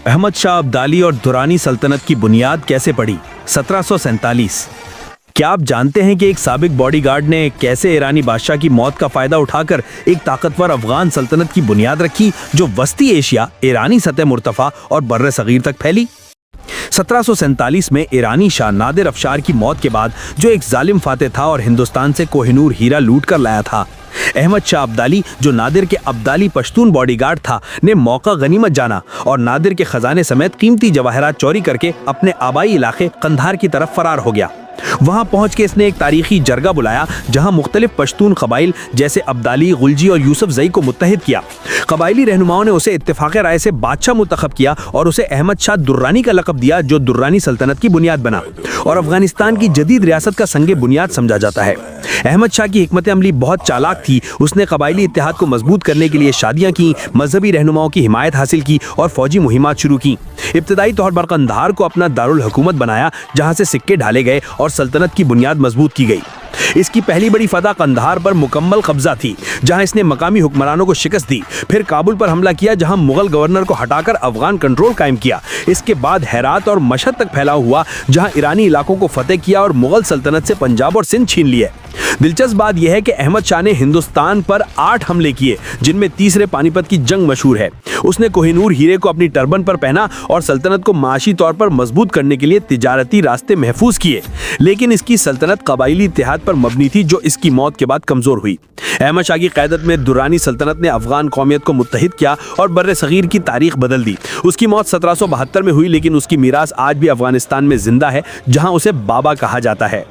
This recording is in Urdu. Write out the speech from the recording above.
احمد شاہ ابدالی اور درانی سلطنت کی بنیاد کیسے پڑی؟ 1747۔ کیا آپ جانتے ہیں کہ ایک سابق باڈی گارڈ نے کیسے ایرانی بادشاہ کی موت کا فائدہ اٹھا کر ایک طاقتور افغان سلطنت کی بنیاد رکھی جو وسطی ایشیا، ایرانی سطح مرتفع اور بر صغیر تک پھیلی؟ 1747 میں ایرانی شاہ نادر افشار کی موت کے بعد جو ایک ظالم فاتح تھا اور ہندوستان سے کوہ نور ہیرا لوٹ کر لایا تھا، احمد شاہ ابدالی جو نادر کے ابدالی پشتون باڈی گارڈ تھا نے موقع غنیمت جانا اور نادر کے خزانے سمیت قیمتی جواہرات چوری کر کے اپنے آبائی علاقے قندھار کی طرف فرار ہو گیا۔ وہاں پہنچ کے اس نے ایک تاریخی جرگہ بلایا جہاں مختلف پشتون قبائل جیسے ابدالی، غلجی اور یوسف زئی کو متحد کیا۔ قبائلی رہنماؤں نے اسے اتفاق رائے سے بادشاہ منتخب کیا اور اسے احمد شاہ درانی کا لقب دیا جو درانی سلطنت کی بنیاد بنا اور افغانستان کی جدید ریاست کا سنگ بنیاد سمجھا جاتا ہے۔ احمد شاہ کی حکمت عملی بہت چالاک تھی۔ اس نے قبائلی اتحاد کو مضبوط کرنے کے لیے شادیاں کی، مذہبی رہنماؤں کی حمایت حاصل کی اور فوجی مہمات شروع کی۔ ابتدائی طور پر قندھار کو اپنا دارالحکومت بنایا جہاں سے سکے ڈھالے گئے اور سلطنت کی بنیاد مضبوط کی گئی۔ اس کی پہلی بڑی فتح قندھار پر مکمل قبضہ تھی جہاں اس نے مقامی حکمرانوں کو شکست دی۔ پھر کابل پر حملہ کیا جہاں مغل گورنر کو ہٹا کر افغان کنٹرول قائم کیا۔ اس کے بعد ہرات اور مشہد تک پھیلاؤ ہوا جہاں ایرانی علاقوں کو فتح کیا اور مغل سلطنت سے پنجاب اور سندھ چھین لیے۔ دلچسپ بات یہ ہے کہ احمد شاہ نے ہندوستان پر 8 حملے کیے جن میں تیسرے پانی پت کی جنگ مشہور ہے۔ اس نے کوہ نور ہیرے کو اپنی ٹربن پر پہنا اور سلطنت کو معاشی طور پر مضبوط کرنے کے لیے تجارتی راستے محفوظ کیے، لیکن اس کی سلطنت قبائلی اتحاد پر مبنی تھی جو اس کی موت کے بعد کمزور ہوئی۔ احمد شاہ کی قیادت میں درانی سلطنت نے افغان قومیت کو متحد کیا اور بر صغیر کی تاریخ بدل دی۔ اس کی موت 1772 میں ہوئی لیکن اس کی میراث آج بھی افغانستان میں زندہ ہے جہاں اسے بابا کہا جاتا ہے۔